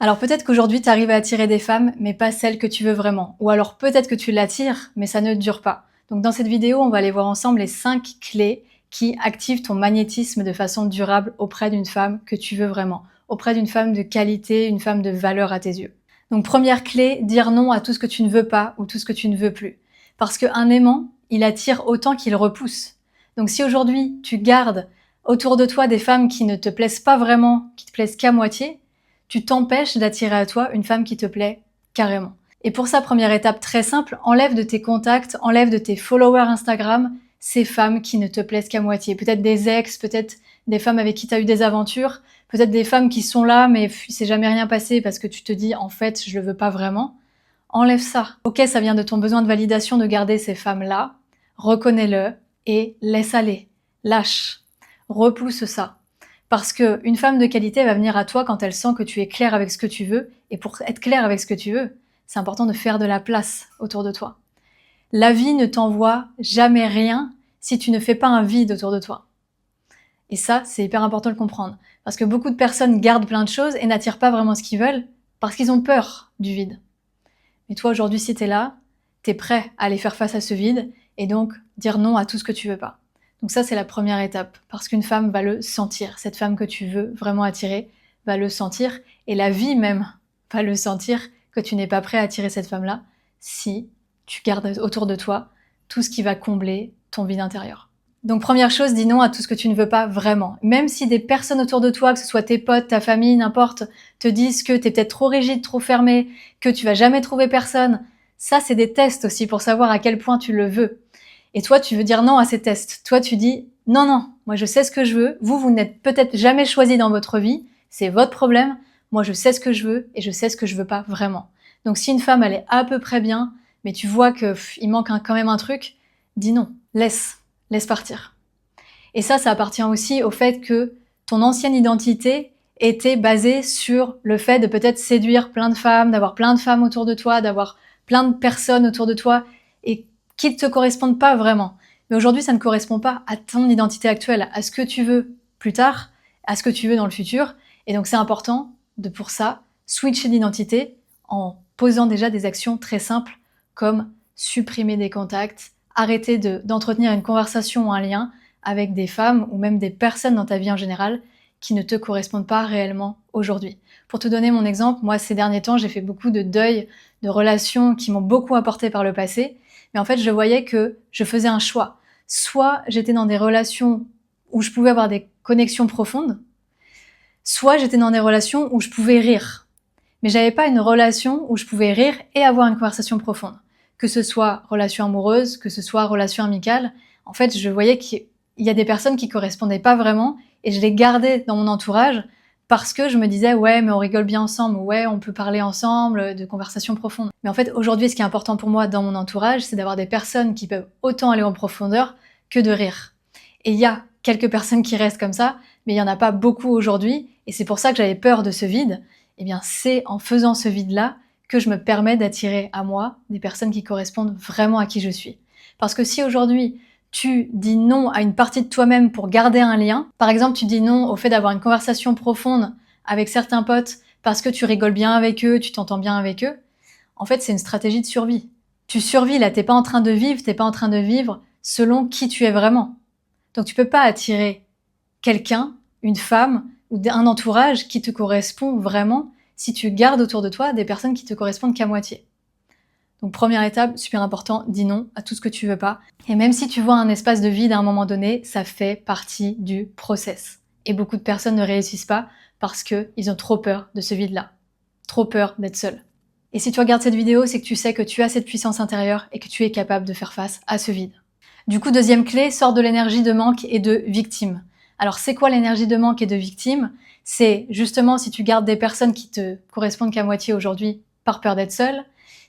Alors peut-être qu'aujourd'hui tu arrives à attirer des femmes, mais pas celles que tu veux vraiment. Ou alors peut-être que tu l'attires, mais ça ne dure pas. Donc dans cette vidéo, on va aller voir ensemble les 5 clés qui activent ton magnétisme de façon durable auprès d'une femme que tu veux vraiment. Auprès d'une femme de qualité, une femme de valeur à tes yeux. Donc première clé, dire non à tout ce que tu ne veux pas ou tout ce que tu ne veux plus. Parce qu'un aimant, il attire autant qu'il repousse. Donc si aujourd'hui tu gardes autour de toi des femmes qui ne te plaisent pas vraiment, qui te plaisent qu'à moitié, tu t'empêches d'attirer à toi une femme qui te plaît carrément. Et pour ça, première étape très simple, enlève de tes contacts, enlève de tes followers Instagram ces femmes qui ne te plaisent qu'à moitié. Peut-être des ex, peut-être des femmes avec qui tu as eu des aventures, peut-être des femmes qui sont là mais il s'est jamais rien passé parce que tu te dis en fait je le veux pas vraiment. Enlève ça. Ok, ça vient de ton besoin de validation de garder ces femmes-là, reconnais-le et laisse aller. Lâche. Repousse ça. Parce qu'une femme de qualité va venir à toi quand elle sent que tu es clair avec ce que tu veux. Et pour être clair avec ce que tu veux, c'est important de faire de la place autour de toi. La vie ne t'envoie jamais rien si tu ne fais pas un vide autour de toi. Et ça, c'est hyper important de le comprendre. Parce que beaucoup de personnes gardent plein de choses et n'attirent pas vraiment ce qu'ils veulent parce qu'ils ont peur du vide. Mais toi, aujourd'hui, si t'es là, t'es prêt à aller faire face à ce vide et donc dire non à tout ce que tu veux pas. Donc ça, c'est la première étape, parce qu'une femme va le sentir. Cette femme que tu veux vraiment attirer va le sentir, et la vie même va le sentir que tu n'es pas prêt à attirer cette femme-là si tu gardes autour de toi tout ce qui va combler ton vide intérieur. Donc première chose, dis non à tout ce que tu ne veux pas vraiment. Même si des personnes autour de toi, que ce soit tes potes, ta famille, n'importe, te disent que t'es peut-être trop rigide, trop fermé, que tu vas jamais trouver personne, ça c'est des tests aussi pour savoir à quel point tu le veux. Et toi, tu veux dire non à ces tests. Toi, tu dis non, non, moi je sais ce que je veux. Vous n'êtes peut-être jamais choisi dans votre vie. C'est votre problème. Moi, je sais ce que je veux et je sais ce que je veux pas vraiment. Donc si une femme, elle est à peu près bien, mais tu vois que il manque quand même un truc, dis non. Laisse partir. Et ça appartient aussi au fait que ton ancienne identité était basée sur le fait de peut-être séduire plein de femmes, d'avoir plein de femmes autour de toi, d'avoir plein de personnes autour de toi et qui ne te correspondent pas vraiment. Mais aujourd'hui, ça ne correspond pas à ton identité actuelle, à ce que tu veux plus tard, à ce que tu veux dans le futur. Et donc, c'est important de, pour ça, switcher d'identité en posant déjà des actions très simples comme supprimer des contacts, arrêter d'entretenir une conversation ou un lien avec des femmes ou même des personnes dans ta vie en général qui ne te correspondent pas réellement aujourd'hui. Pour te donner mon exemple, moi ces derniers temps, j'ai fait beaucoup de deuil de relations qui m'ont beaucoup apporté par le passé, mais en fait je voyais que je faisais un choix. Soit j'étais dans des relations où je pouvais avoir des connexions profondes, soit j'étais dans des relations où je pouvais rire. Mais j'avais pas une relation où je pouvais rire et avoir une conversation profonde. Que ce soit relation amoureuse, que ce soit relation amicale, en fait, je voyais qu'il y a des personnes qui correspondaient pas vraiment et je les gardais dans mon entourage parce que je me disais ouais, mais on rigole bien ensemble, ouais, on peut parler ensemble de conversations profondes. Mais en fait, aujourd'hui, ce qui est important pour moi dans mon entourage, c'est d'avoir des personnes qui peuvent autant aller en profondeur que de rire. Et il y a quelques personnes qui restent comme ça, mais il y en a pas beaucoup aujourd'hui et c'est pour ça que j'avais peur de ce vide. Eh bien, c'est en faisant ce vide-là que je me permets d'attirer à moi des personnes qui correspondent vraiment à qui je suis. Parce que si aujourd'hui, tu dis non à une partie de toi-même pour garder un lien, par exemple, tu dis non au fait d'avoir une conversation profonde avec certains potes parce que tu rigoles bien avec eux, tu t'entends bien avec eux, en fait, c'est une stratégie de survie. Tu survis là, t'es pas en train de vivre selon qui tu es vraiment. Donc tu peux pas attirer quelqu'un, une femme ou un entourage qui te correspond vraiment si tu gardes autour de toi des personnes qui te correspondent qu'à moitié. Donc première étape, super important, dis non à tout ce que tu veux pas. Et même si tu vois un espace de vide à un moment donné, ça fait partie du process. Et beaucoup de personnes ne réussissent pas parce qu'ils ont trop peur de ce vide-là. Trop peur d'être seul. Et si tu regardes cette vidéo, c'est que tu sais que tu as cette puissance intérieure et que tu es capable de faire face à ce vide. Du coup, deuxième clé, sors de l'énergie de manque et de victime. Alors, c'est quoi l'énergie de manque et de victime? C'est justement si tu gardes des personnes qui te correspondent qu'à moitié aujourd'hui par peur d'être seule,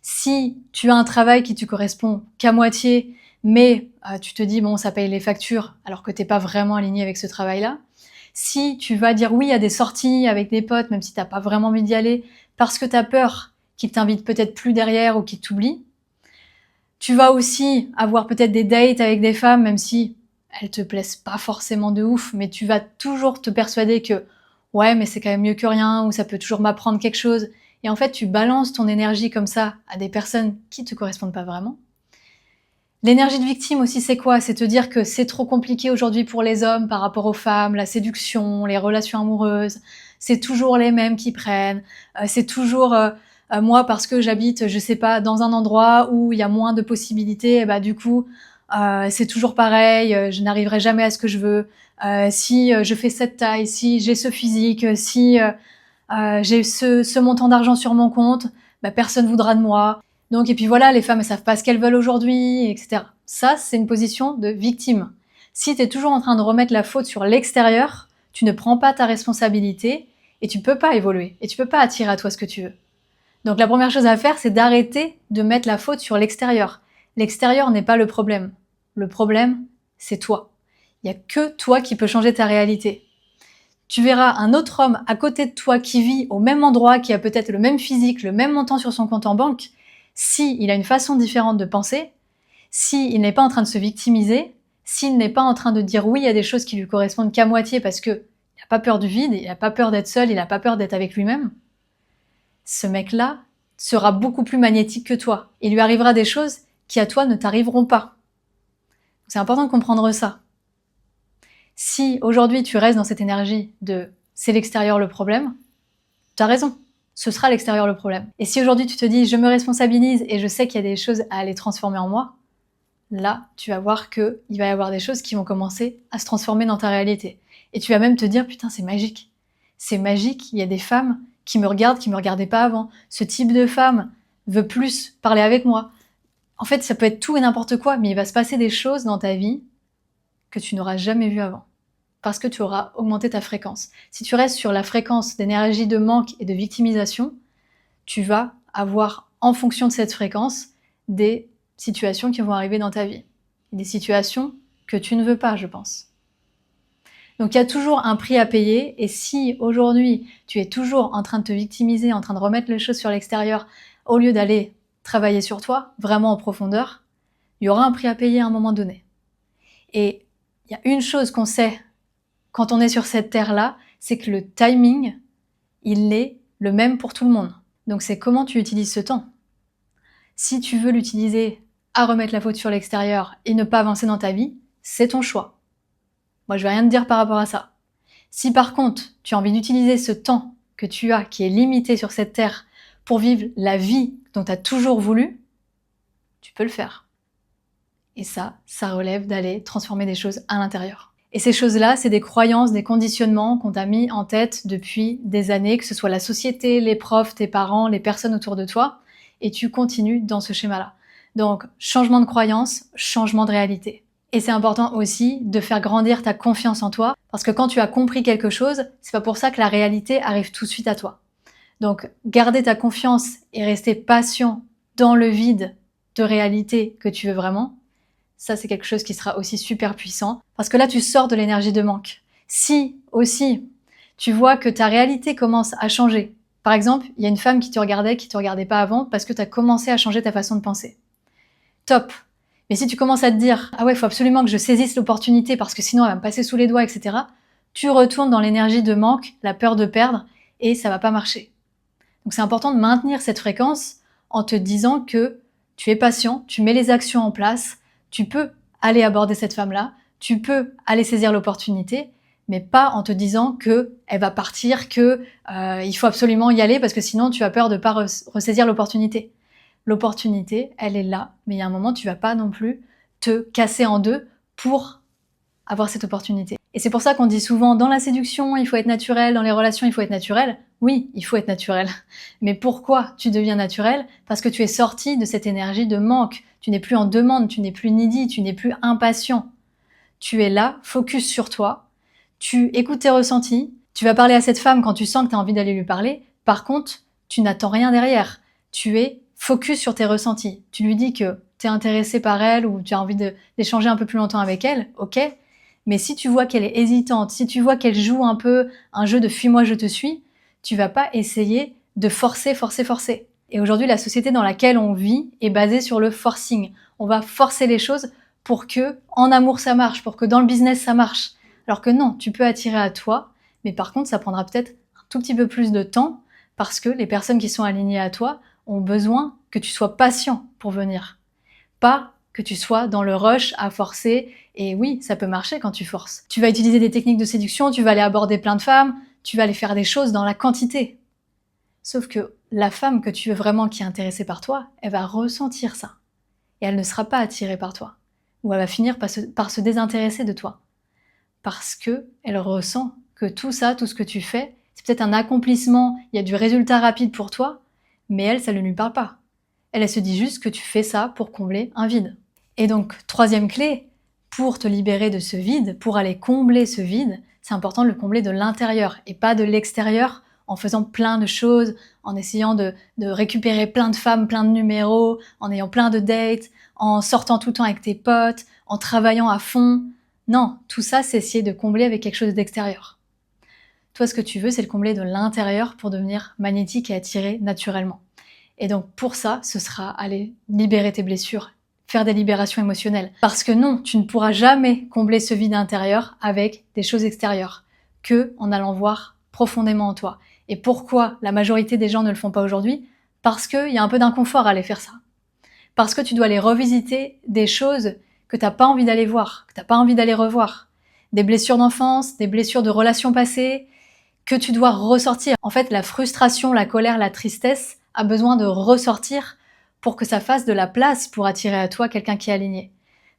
si tu as un travail qui te correspond qu'à moitié, mais tu te dis bon, ça paye les factures alors que t'es pas vraiment aligné avec ce travail-là, si tu vas dire oui à des sorties avec des potes, même si t'as pas vraiment envie d'y aller, parce que t'as peur qu'ils t'invitent peut-être plus derrière ou qu'ils t'oublient, tu vas aussi avoir peut-être des dates avec des femmes, même si elles te plaisent pas forcément de ouf, mais tu vas toujours te persuader que ouais, mais c'est quand même mieux que rien, ou ça peut toujours m'apprendre quelque chose. Et en fait, tu balances ton énergie comme ça à des personnes qui te correspondent pas vraiment. L'énergie de victime aussi, c'est quoi? C'est te dire que c'est trop compliqué aujourd'hui pour les hommes par rapport aux femmes, la séduction, les relations amoureuses. C'est toujours les mêmes qui prennent. C'est toujours moi parce que j'habite, je sais pas, dans un endroit où il y a moins de possibilités. Et bah du coup, c'est toujours pareil. Je n'arriverai jamais à ce que je veux. Si je fais cette taille, si j'ai ce physique, si j'ai ce montant d'argent sur mon compte, bah, personne voudra de moi. Donc, et puis voilà, les femmes, elles savent pas ce qu'elles veulent aujourd'hui, etc. Ça, c'est une position de victime. Si tu es toujours en train de remettre la faute sur l'extérieur, tu ne prends pas ta responsabilité et tu peux pas évoluer et tu peux pas attirer à toi ce que tu veux. Donc, la première chose à faire, c'est d'arrêter de mettre la faute sur l'extérieur. L'extérieur n'est pas le problème. Le problème, c'est toi. Il y a que toi qui peux changer ta réalité. Tu verras un autre homme à côté de toi qui vit au même endroit, qui a peut-être le même physique, le même montant sur son compte en banque. S'il a une façon différente de penser, s'il n'est pas en train de se victimiser, s'il n'est pas en train de dire oui à des choses qui lui correspondent qu'à moitié parce que il n'a pas peur du vide, il n'a pas peur d'être seul, il n'a pas peur d'être avec lui-même, ce mec-là sera beaucoup plus magnétique que toi. Il lui arrivera des choses qui à toi ne t'arriveront pas. C'est important de comprendre ça. Si aujourd'hui tu restes dans cette énergie de c'est l'extérieur le problème, tu as raison, ce sera l'extérieur le problème. Et si aujourd'hui tu te dis je me responsabilise et je sais qu'il y a des choses à aller transformer en moi, là tu vas voir qu'il va y avoir des choses qui vont commencer à se transformer dans ta réalité. Et tu vas même te dire putain c'est magique. C'est magique, il y a des femmes qui me regardent, qui me regardaient pas avant. Ce type de femme veut plus parler avec moi. En fait ça peut être tout et n'importe quoi, mais il va se passer des choses dans ta vie que tu n'auras jamais vues avant. Parce que tu auras augmenté ta fréquence. Si tu restes sur la fréquence d'énergie de manque et de victimisation, tu vas avoir, en fonction de cette fréquence, des situations qui vont arriver dans ta vie. Des situations que tu ne veux pas, je pense. Donc il y a toujours un prix à payer, et si aujourd'hui tu es toujours en train de te victimiser, en train de remettre les choses sur l'extérieur, au lieu d'aller travailler sur toi, vraiment en profondeur, il y aura un prix à payer à un moment donné. Et il y a une chose qu'on sait quand on est sur cette terre-là, c'est que le timing, il est le même pour tout le monde. Donc c'est comment tu utilises ce temps. Si tu veux l'utiliser à remettre la faute sur l'extérieur et ne pas avancer dans ta vie, c'est ton choix. Moi, je vais rien te dire par rapport à ça. Si par contre, tu as envie d'utiliser ce temps que tu as, qui est limité sur cette terre, pour vivre la vie dont tu as toujours voulu, tu peux le faire. Et ça relève d'aller transformer des choses à l'intérieur. Et ces choses-là, c'est des croyances, des conditionnements qu'on t'a mis en tête depuis des années, que ce soit la société, les profs, tes parents, les personnes autour de toi, et tu continues dans ce schéma-là. Donc, changement de croyance, changement de réalité. Et c'est important aussi de faire grandir ta confiance en toi, parce que quand tu as compris quelque chose, c'est pas pour ça que la réalité arrive tout de suite à toi. Donc, garder ta confiance et rester patient dans le vide de réalité que tu veux vraiment, ça, c'est quelque chose qui sera aussi super puissant. Parce que là, tu sors de l'énergie de manque. Si, aussi, tu vois que ta réalité commence à changer. Par exemple, il y a une femme qui te regardait pas avant parce que tu as commencé à changer ta façon de penser. Top. Mais si tu commences à te dire « Ah ouais, il faut absolument que je saisisse l'opportunité parce que sinon elle va me passer sous les doigts, etc. » Tu retournes dans l'énergie de manque, la peur de perdre, et ça va pas marcher. Donc c'est important de maintenir cette fréquence en te disant que tu es patient, tu mets les actions en place, tu peux aller aborder cette femme-là, tu peux aller saisir l'opportunité, mais pas en te disant que elle va partir, que il faut absolument y aller parce que sinon tu as peur de pas ressaisir l'opportunité. L'opportunité, elle est là, mais il y a un moment tu vas pas non plus te casser en deux pour avoir cette opportunité. Et c'est pour ça qu'on dit souvent dans la séduction, il faut être naturel, dans les relations, il faut être naturel. Oui, il faut être naturel. Mais pourquoi tu deviens naturel? Parce que tu es sorti de cette énergie de manque. Tu n'es plus en demande, tu n'es plus needy, tu n'es plus impatient. Tu es là, focus sur toi. Tu écoutes tes ressentis. Tu vas parler à cette femme quand tu sens que tu as envie d'aller lui parler. Par contre, tu n'attends rien derrière. Tu es focus sur tes ressentis. Tu lui dis que tu es intéressé par elle ou tu as envie d'échanger un peu plus longtemps avec elle, ok. Mais si tu vois qu'elle est hésitante, si tu vois qu'elle joue un peu un jeu de fuis-moi, je te suis, tu vas pas essayer de forcer. Et aujourd'hui, la société dans laquelle on vit est basée sur le forcing. On va forcer les choses pour que, en amour, ça marche, pour que dans le business, ça marche. Alors que non, tu peux attirer à toi Mais par contre, ça prendra peut-être un tout petit peu plus de temps parce que les personnes qui sont alignées à toi ont besoin que tu sois patient pour venir. Pas que tu sois dans le rush à forcer. Et oui, ça peut marcher quand tu forces. Tu vas utiliser des techniques de séduction, tu vas aller aborder plein de femmes, tu vas aller faire des choses dans la quantité. Sauf que la femme que tu veux vraiment qui est intéressée par toi, elle va ressentir ça. Et elle ne sera pas attirée par toi. Ou elle va finir par se désintéresser de toi. Parce que elle ressent que tout ça, tout ce que tu fais, c'est peut-être un accomplissement, il y a du résultat rapide pour toi, mais elle, ça ne lui parle pas. Elle se dit juste que tu fais ça pour combler un vide. Et donc, troisième clé, pour te libérer de ce vide, pour aller combler ce vide, c'est important de le combler de l'intérieur et pas de l'extérieur en faisant plein de choses, en essayant de récupérer plein de femmes, plein de numéros, en ayant plein de dates, en sortant tout le temps avec tes potes, en travaillant à fond. Non, tout ça, c'est essayer de combler avec quelque chose d'extérieur. Toi, ce que tu veux, c'est le combler de l'intérieur pour devenir magnétique et attiré naturellement. Et donc, pour ça, ce sera aller libérer tes blessures, faire des libérations émotionnelles. Parce que non, tu ne pourras jamais combler ce vide intérieur avec des choses extérieures, que en allant voir profondément en toi. Et pourquoi la majorité des gens ne le font pas aujourd'hui? Parce qu'il y a un peu d'inconfort à aller faire ça. Parce que tu dois aller revisiter des choses que t'as pas envie d'aller voir, que t'as pas envie d'aller revoir. Des blessures d'enfance, des blessures de relations passées, que tu dois ressortir. En fait, la frustration, la colère, la tristesse a besoin de ressortir pour que ça fasse de la place pour attirer à toi quelqu'un qui est aligné.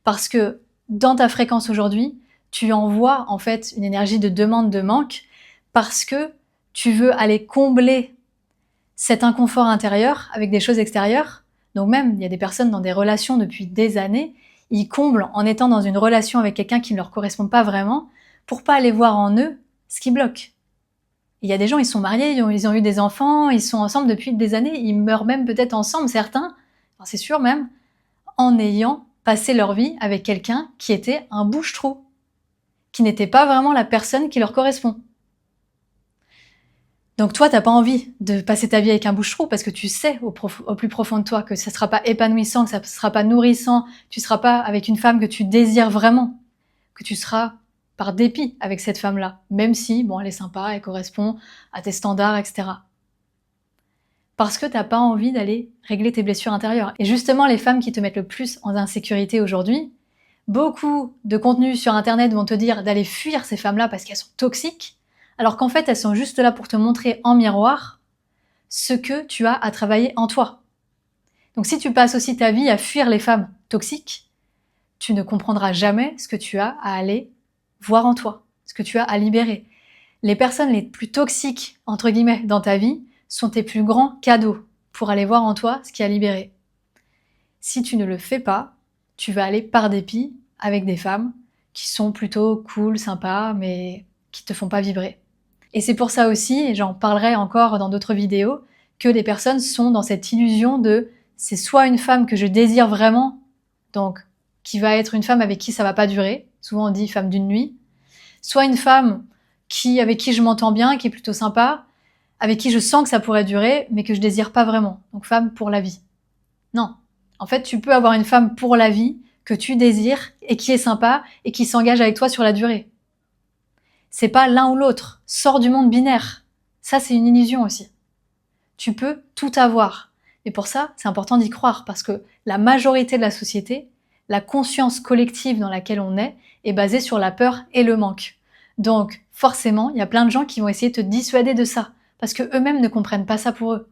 Parce que dans ta fréquence aujourd'hui, tu envoies en fait une énergie de demande, de manque, parce que tu veux aller combler cet inconfort intérieur avec des choses extérieures. Donc même, il y a des personnes dans des relations depuis des années, ils comblent en étant dans une relation avec quelqu'un qui ne leur correspond pas vraiment, pour pas aller voir en eux ce qui bloque. Il y a des gens, ils sont mariés, ils ont eu des enfants, ils sont ensemble depuis des années, ils meurent même peut-être ensemble, certains, enfin, c'est sûr même, en ayant passé leur vie avec quelqu'un qui était un bouche-trou, qui n'était pas vraiment la personne qui leur correspond. Donc toi, t'as pas envie de passer ta vie avec un bouche-trou parce que tu sais au plus profond de toi que ça sera pas épanouissant, que ça sera pas nourrissant, tu seras pas avec une femme que tu désires vraiment, que tu seras par dépit avec cette femme-là, même si, bon, elle est sympa, elle correspond à tes standards, etc. Parce que t'as pas envie d'aller régler tes blessures intérieures. Et justement, les femmes qui te mettent le plus en insécurité aujourd'hui, beaucoup de contenus sur Internet vont te dire d'aller fuir ces femmes-là parce qu'elles sont toxiques, alors qu'en fait, elles sont juste là pour te montrer en miroir ce que tu as à travailler en toi. Donc si tu passes aussi ta vie à fuir les femmes toxiques, tu ne comprendras jamais ce que tu as à aller voir en toi, ce que tu as à libérer. Les personnes les plus toxiques, entre guillemets, dans ta vie, sont tes plus grands cadeaux pour aller voir en toi ce qui a libéré. Si tu ne le fais pas, tu vas aller par dépit avec des femmes qui sont plutôt cool, sympas, mais qui te font pas vibrer. Et c'est pour ça aussi, et j'en parlerai encore dans d'autres vidéos, que les personnes sont dans cette illusion de c'est soit une femme que je désire vraiment, donc qui va être une femme avec qui ça va pas durer, souvent on dit femme d'une nuit, soit une femme avec qui je m'entends bien, qui est plutôt sympa, avec qui je sens que ça pourrait durer, mais que je désire pas vraiment, donc femme pour la vie. Non. En fait, tu peux avoir une femme pour la vie, que tu désires, et qui est sympa, et qui s'engage avec toi sur la durée. C'est pas l'un ou l'autre. Sors du monde binaire. Ça, c'est une illusion aussi. Tu peux tout avoir. Et pour ça, c'est important d'y croire parce que la majorité de la société, la conscience collective dans laquelle on est basée sur la peur et le manque. Donc, forcément, il y a plein de gens qui vont essayer de te dissuader de ça parce que eux-mêmes ne comprennent pas ça pour eux.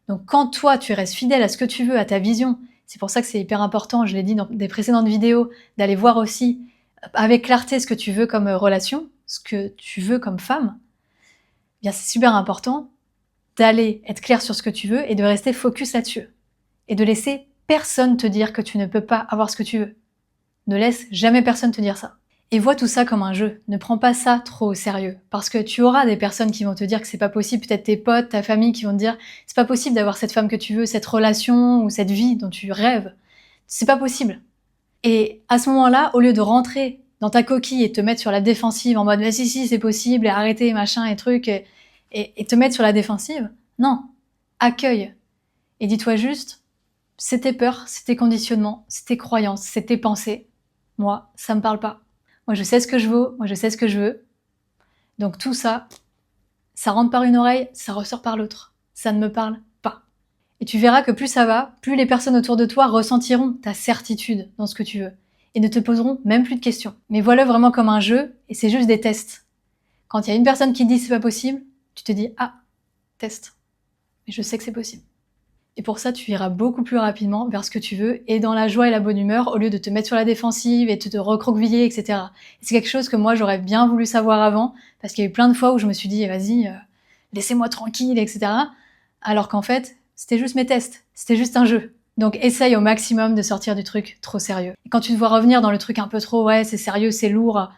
Donc, quand toi, tu restes fidèle à ce que tu veux, à ta vision, c'est pour ça que c'est hyper important, je l'ai dit dans des précédentes vidéos, d'aller voir aussi avec clarté ce que tu veux comme relation, ce que tu veux comme femme, bien c'est super important d'aller être clair sur ce que tu veux et de rester focus là-dessus. Et de laisser personne te dire que tu ne peux pas avoir ce que tu veux. Ne laisse jamais personne te dire ça. Et vois tout ça comme un jeu. Ne prends pas ça trop au sérieux. Parce que tu auras des personnes qui vont te dire que c'est pas possible, peut-être tes potes, ta famille qui vont te dire c'est pas possible d'avoir cette femme que tu veux, cette relation ou cette vie dont tu rêves. C'est pas possible. Et à ce moment-là, au lieu de rentrer dans ta coquille et te mettre sur la défensive en mode bah, si c'est possible et arrêter machin et trucs et te mettre sur la défensive, non, accueille et dis-toi juste c'est tes peurs, c'est tes conditionnements, c'est tes croyances, c'est tes pensées. Moi, ça me parle pas. Moi, je sais ce que je vaux, moi je sais ce que je veux. Donc tout ça, ça rentre par une oreille, ça ressort par l'autre. Ça ne me parle pas. Et tu verras que plus ça va, plus les personnes autour de toi ressentiront ta certitude dans ce que tu veux et ne te poseront même plus de questions. Mais voilà vraiment comme un jeu et c'est juste des tests. Quand il y a une personne qui te dit c'est pas possible, tu te dis ah, test. Mais je sais que c'est possible. Et pour ça, tu iras beaucoup plus rapidement vers ce que tu veux et dans la joie et la bonne humeur au lieu de te mettre sur la défensive et de te recroqueviller, etc. Et c'est quelque chose que moi, j'aurais bien voulu savoir avant parce qu'il y a eu plein de fois où je me suis dit, vas-y, laissez-moi tranquille, etc. Alors qu'en fait, c'était juste mes tests. C'était juste un jeu. Donc essaye au maximum de sortir du truc trop sérieux. Et quand tu te vois revenir dans le truc un peu trop, ouais, c'est sérieux, c'est lourd,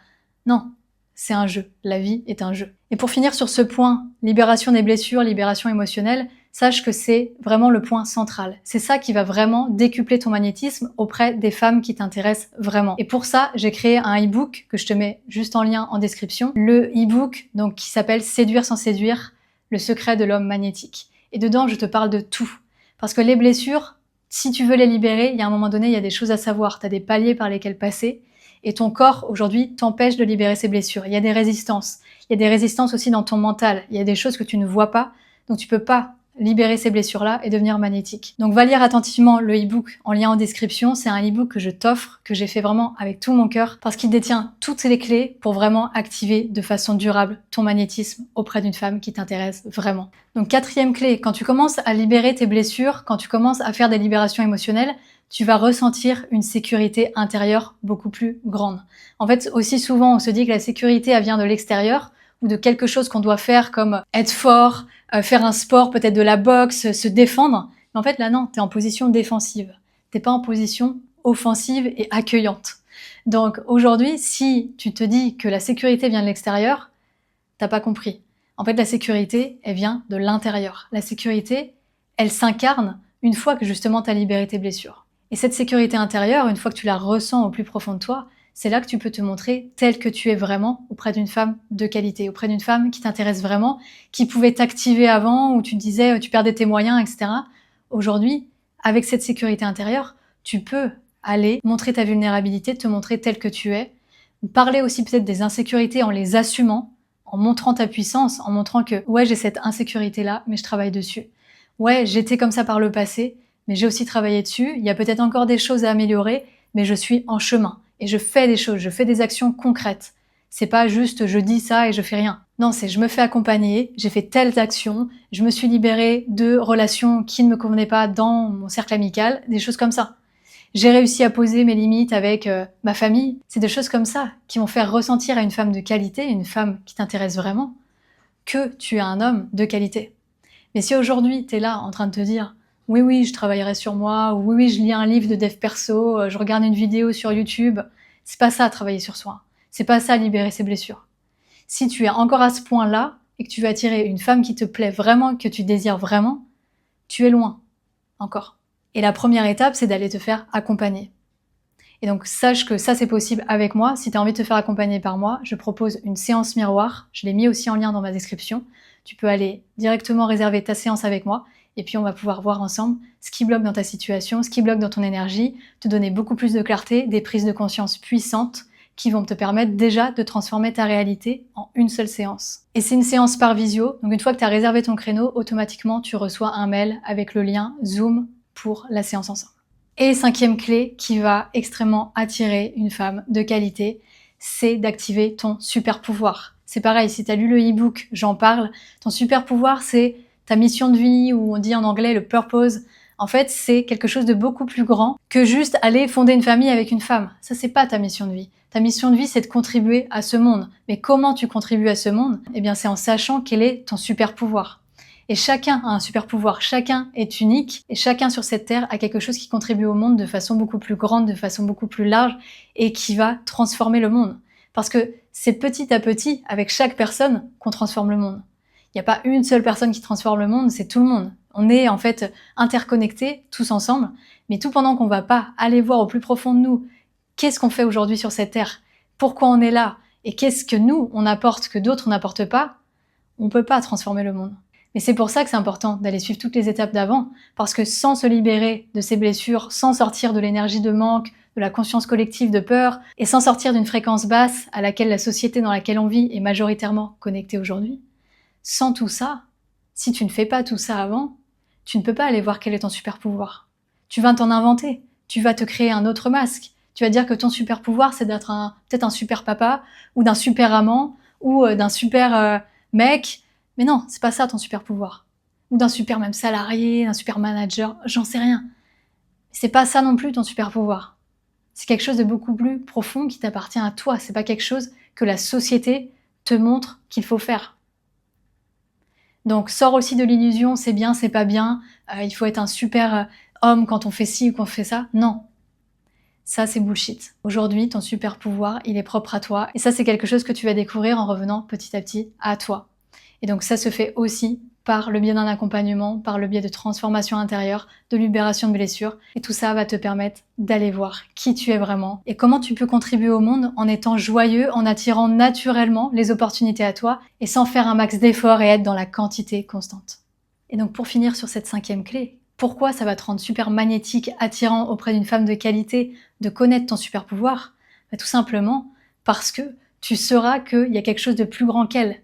non, c'est un jeu. La vie est un jeu. Et pour finir sur ce point, libération des blessures, libération émotionnelle, sache que c'est vraiment le point central. C'est ça qui va vraiment décupler ton magnétisme auprès des femmes qui t'intéressent vraiment. Et pour ça, j'ai créé un e-book que je te mets juste en lien en description. Le e-book, donc, qui s'appelle Séduire sans séduire, le secret de l'homme magnétique. Et dedans, je te parle de tout. Parce que les blessures, si tu veux les libérer, il y a un moment donné, il y a des choses à savoir. Tu as des paliers par lesquels passer. Et ton corps, aujourd'hui, t'empêche de libérer ces blessures. Il y a des résistances. Il y a des résistances aussi dans ton mental. Il y a des choses que tu ne vois pas. Donc, tu peux pas libérer ces blessures-là et devenir magnétique. Donc va lire attentivement le e-book en lien en description. C'est un e-book que je t'offre, que j'ai fait vraiment avec tout mon cœur, parce qu'il détient toutes les clés pour vraiment activer de façon durable ton magnétisme auprès d'une femme qui t'intéresse vraiment. Donc 4e clé, quand tu commences à libérer tes blessures, quand tu commences à faire des libérations émotionnelles, tu vas ressentir une sécurité intérieure beaucoup plus grande. En fait, aussi souvent, on se dit que la sécurité, elle vient de l'extérieur, ou de quelque chose qu'on doit faire comme être fort, faire un sport, peut-être de la boxe, se défendre. Mais en fait, là, non, t'es en position défensive. T'es pas en position offensive et accueillante. Donc, aujourd'hui, si tu te dis que la sécurité vient de l'extérieur, t'as pas compris. En fait, la sécurité, elle vient de l'intérieur. La sécurité, elle s'incarne une fois que justement t'as libéré tes blessures. Et cette sécurité intérieure, une fois que tu la ressens au plus profond de toi, c'est là que tu peux te montrer tel que tu es vraiment auprès d'une femme de qualité, auprès d'une femme qui t'intéresse vraiment, qui pouvait t'activer avant, où tu te disais, tu perdais tes moyens, etc. Aujourd'hui, avec cette sécurité intérieure, tu peux aller montrer ta vulnérabilité, te montrer tel que tu es, parler aussi peut-être des insécurités en les assumant, en montrant ta puissance, en montrant que, ouais, j'ai cette insécurité-là, mais je travaille dessus. Ouais, j'étais comme ça par le passé, mais j'ai aussi travaillé dessus. Il y a peut-être encore des choses à améliorer, mais je suis en chemin. Et je fais des choses, je fais des actions concrètes. C'est pas juste je dis ça et je fais rien. Non, c'est je me fais accompagner, j'ai fait telles actions, je me suis libérée de relations qui ne me convenaient pas dans mon cercle amical, des choses comme ça. J'ai réussi à poser mes limites avec ma famille. C'est des choses comme ça qui vont faire ressentir à une femme de qualité, une femme qui t'intéresse vraiment, que tu es un homme de qualité. Mais si aujourd'hui t'es là en train de te dire oui, oui, je travaillerai sur moi, ou oui, oui, je lis un livre de dev perso, je regarde une vidéo sur YouTube. C'est pas ça, travailler sur soi. C'est pas ça, libérer ses blessures. Si tu es encore à ce point-là, et que tu veux attirer une femme qui te plaît vraiment, que tu désires vraiment, tu es loin. Encore. Et la première étape, c'est d'aller te faire accompagner. Et donc, sache que ça, c'est possible avec moi. Si tu as envie de te faire accompagner par moi, je propose une séance miroir. Je l'ai mis aussi en lien dans ma description. Tu peux aller directement réserver ta séance avec moi. Et puis, on va pouvoir voir ensemble ce qui bloque dans ta situation, ce qui bloque dans ton énergie, te donner beaucoup plus de clarté, des prises de conscience puissantes qui vont te permettre déjà de transformer ta réalité en une seule séance. Et c'est une séance par visio. Donc, une fois que tu as réservé ton créneau, automatiquement, tu reçois un mail avec le lien Zoom pour la séance ensemble. Et 5e clé qui va extrêmement attirer une femme de qualité, c'est d'activer ton super pouvoir. C'est pareil, si tu as lu le e-book, j'en parle. Ton super pouvoir, c'est ta mission de vie, ou on dit en anglais le purpose. En fait, c'est quelque chose de beaucoup plus grand que juste aller fonder une famille avec une femme. Ça, c'est pas ta mission de vie. Ta mission de vie, c'est de contribuer à ce monde. Mais comment tu contribues à ce monde? Eh bien, c'est en sachant quel est ton super pouvoir. Et chacun a un super pouvoir, chacun est unique, et chacun sur cette terre a quelque chose qui contribue au monde de façon beaucoup plus grande, de façon beaucoup plus large, et qui va transformer le monde. Parce que c'est petit à petit, avec chaque personne, qu'on transforme le monde. Il n'y a pas une seule personne qui transforme le monde, c'est tout le monde. On est en fait interconnectés, tous ensemble, mais tout pendant qu'on va pas aller voir au plus profond de nous, qu'est-ce qu'on fait aujourd'hui sur cette terre? Pourquoi on est là? Et qu'est-ce que nous, on apporte que d'autres n'apportent pas? On peut pas transformer le monde. Mais c'est pour ça que c'est important d'aller suivre toutes les étapes d'avant, parce que sans se libérer de ces blessures, sans sortir de l'énergie de manque, de la conscience collective de peur, et sans sortir d'une fréquence basse à laquelle la société dans laquelle on vit est majoritairement connectée aujourd'hui, sans tout ça, si tu ne fais pas tout ça avant, tu ne peux pas aller voir quel est ton super pouvoir. Tu vas t'en inventer, tu vas te créer un autre masque. Tu vas dire que ton super pouvoir, c'est d'être peut-être un super papa, ou d'un super amant, ou d'un super mec. Mais non, c'est pas ça ton super pouvoir. Ou d'un super même salarié, d'un super manager, j'en sais rien. C'est pas ça non plus ton super pouvoir. C'est quelque chose de beaucoup plus profond qui t'appartient à toi. C'est pas quelque chose que la société te montre qu'il faut faire. Donc sors aussi de l'illusion, c'est bien, c'est pas bien, il faut être un super homme quand on fait ci ou quand on fait ça. Non. Ça, c'est bullshit. Aujourd'hui, ton super pouvoir, il est propre à toi. Et ça, c'est quelque chose que tu vas découvrir en revenant petit à petit à toi. Et donc ça se fait aussi par le biais d'un accompagnement, par le biais de transformation intérieure, de libération de blessures. Et tout ça va te permettre d'aller voir qui tu es vraiment et comment tu peux contribuer au monde en étant joyeux, en attirant naturellement les opportunités à toi et sans faire un max d'efforts et être dans la quantité constante. Et donc pour finir sur cette 5e clé, pourquoi ça va te rendre super magnétique, attirant auprès d'une femme de qualité, de connaître ton super pouvoir? Tout simplement parce que tu sauras qu'il y a quelque chose de plus grand qu'elle.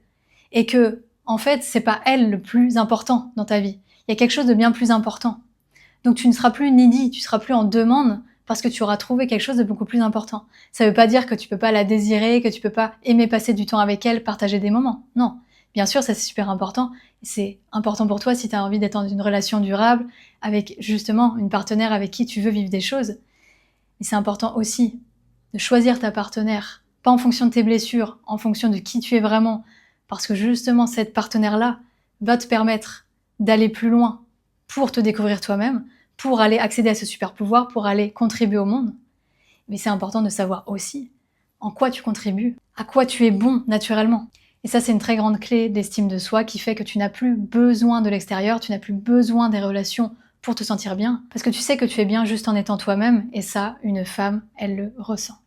Et que, en fait, c'est pas elle le plus important dans ta vie. Il y a quelque chose de bien plus important. Donc tu ne seras plus needy, tu seras plus en demande parce que tu auras trouvé quelque chose de beaucoup plus important. Ça veut pas dire que tu peux pas la désirer, que tu peux pas aimer passer du temps avec elle, partager des moments. Non. Bien sûr, ça c'est super important. C'est important pour toi si tu as envie d'être dans une relation durable avec justement une partenaire avec qui tu veux vivre des choses. Mais c'est important aussi de choisir ta partenaire, pas en fonction de tes blessures, en fonction de qui tu es vraiment, parce que justement cette partenaire-là va te permettre d'aller plus loin pour te découvrir toi-même, pour aller accéder à ce super pouvoir, pour aller contribuer au monde. Mais c'est important de savoir aussi en quoi tu contribues, à quoi tu es bon naturellement. Et ça, c'est une très grande clé d'estime de soi qui fait que tu n'as plus besoin de l'extérieur, tu n'as plus besoin des relations pour te sentir bien, parce que tu sais que tu es bien juste en étant toi-même, et ça, une femme, elle le ressent.